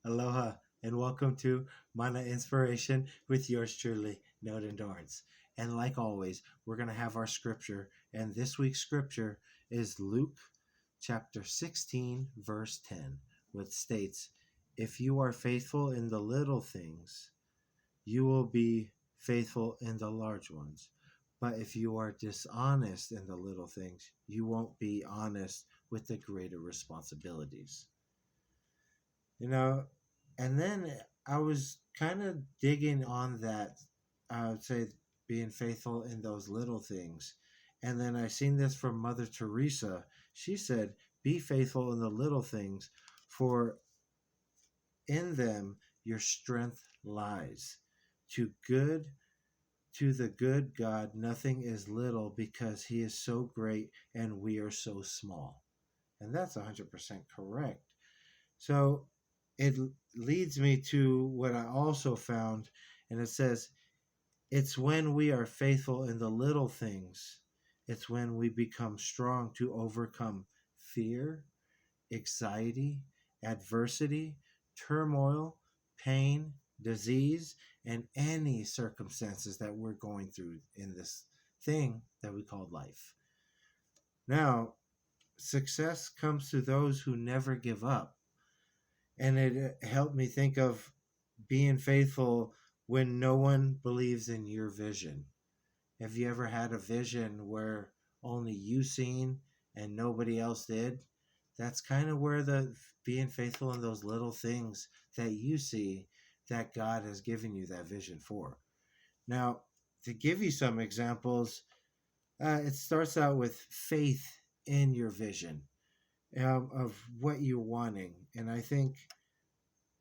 Aloha, and welcome to Mana Inspiration with yours truly, Noden Dorrance. And like always, we're going to have our scripture, and this week's scripture is Luke chapter 16, verse 10, which states, "If you are faithful in the little things, you will be faithful in the large ones. But if you are dishonest in the little things, you won't be honest with the greater responsibilities." You know, and then I was kind of digging on that. I would say being faithful in those little things. And then I seen this from Mother Teresa. She said, "Be faithful in the little things, for in them your strength lies. To good to the good God nothing is little, because he is so great and we are so small." And that's 100% correct. So it leads me to what I also found, and it says, "It's when we are faithful in the little things, it's when we become strong to overcome fear, anxiety, adversity, turmoil, pain, disease, and any circumstances that we're going through in this thing that we call life." Now, success comes to those who never give up. And it helped me think of being faithful when no one believes in your vision. Have you ever had a vision where only you seen and nobody else did? That's kind of where the being faithful in those little things that you see that God has given you that vision for. Now, to give you some examples, it starts out with faith in your vision, of what you're wanting. And I think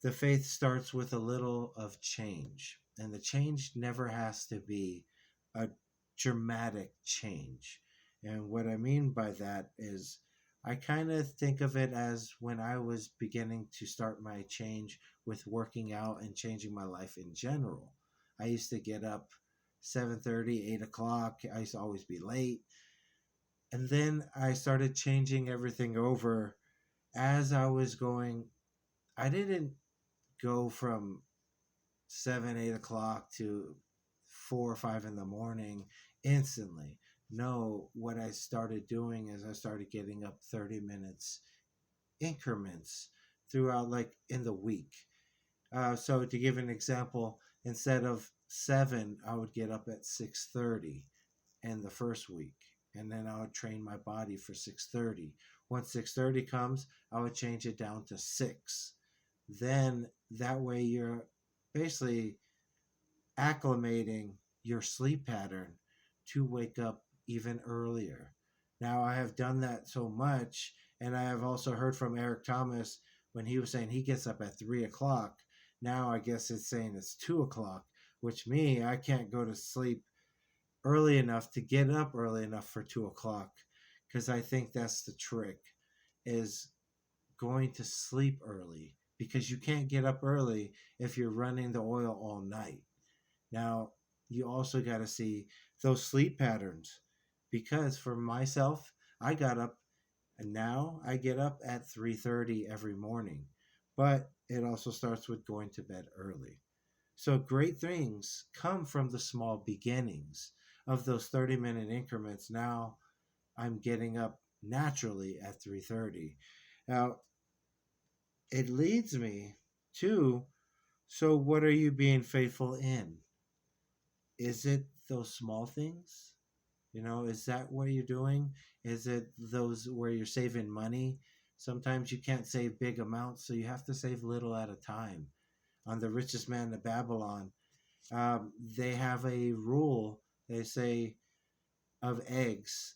the faith starts with a little of change. And the change never has to be a dramatic change. And what I mean by that is, I kind of think of it as when I was beginning to start my change with working out and changing my life in general. I used to get up 7:30, 8 o'clock. I used to always be late. And then I started changing everything over as I was going. I didn't go from 7, 8 o'clock to 4 or 5 in the morning instantly. No, what I started doing is I started getting up 30 minutes increments throughout, like in the week. So to give an example, instead of 7, I would get up at 6:30 in the first week, and then I would train my body for 6:30. Once 6:30 comes, I would change it down to 6. Then that way you're basically acclimating your sleep pattern to wake up even earlier. Now, I have done that so much, and I have also heard from Eric Thomas when he was saying he gets up at 3 o'clock. Now, I guess it's saying it's 2 o'clock, which me, I can't go to sleep early enough to get up early enough for 2 o'clock, because I think that's the trick, is going to sleep early, because you can't get up early if you're running the oil all night. Now, you also got to see those sleep patterns, because for myself, I got up, and now I get up at 3:30 every morning. But it also starts with going to bed early. So great things come from the small beginnings of those 30-minute increments. Now I'm getting up naturally at 3:30. Now, it leads me to, so what are you being faithful in? Is it those small things? Is that what you're doing? Is it those where you're saving money? Sometimes you can't save big amounts, so you have to save little at a time. On The Richest Man in Babylon, they have a rule. They say, of eggs.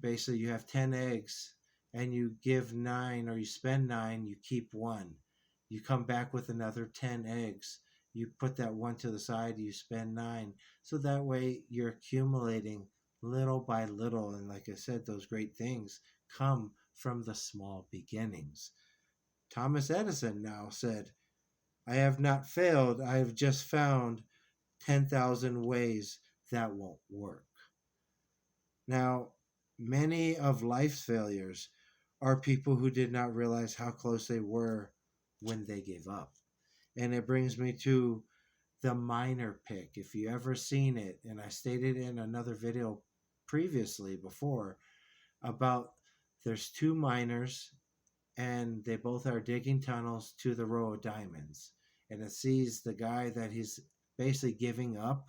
Basically, you have 10 eggs and you give 9, or you spend 9, you keep 1. You come back with another 10 eggs. You put that 1 to the side, you spend 9. So that way you're accumulating little by little. And like I said, those great things come from the small beginnings. Thomas Edison now said, "I have not failed. I have just found 10,000 ways that won't work." Now, many of life's failures are people who did not realize how close they were when they gave up. And it brings me to the miner pick. If you ever seen it, and I stated in another video previously before about there's two miners and they both are digging tunnels to the row of diamonds. And it sees the guy that he's basically giving up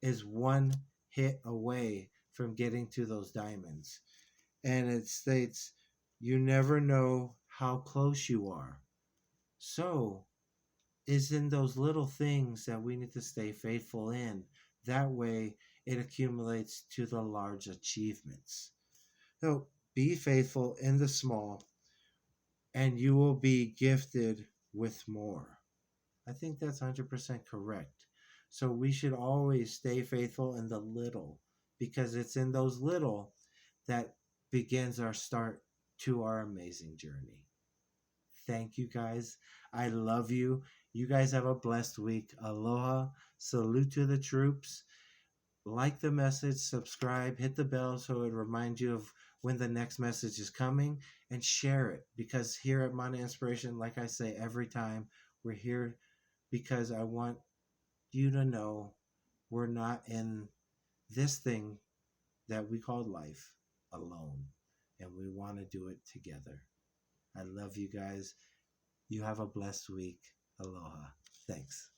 is one hit away from getting to those diamonds. And it states, you never know how close you are. So, is in those little things that we need to stay faithful in. That way, it accumulates to the large achievements. So, be faithful in the small, and you will be gifted with more. I think that's 100% correct. So, we should always stay faithful in the little because it's in those little that begins our start to our amazing journey. Thank you guys. I love you. You guys have a blessed week. Aloha. Salute to the troops. Like the message, subscribe, hit the bell so it reminds you of when the next message is coming, and share it because here at Mana Inspiration, like I say every time, we're here because I want you to know we're not in this thing that we call life alone, and we want to do it together. I love you guys. You have a blessed week. Aloha. Thanks.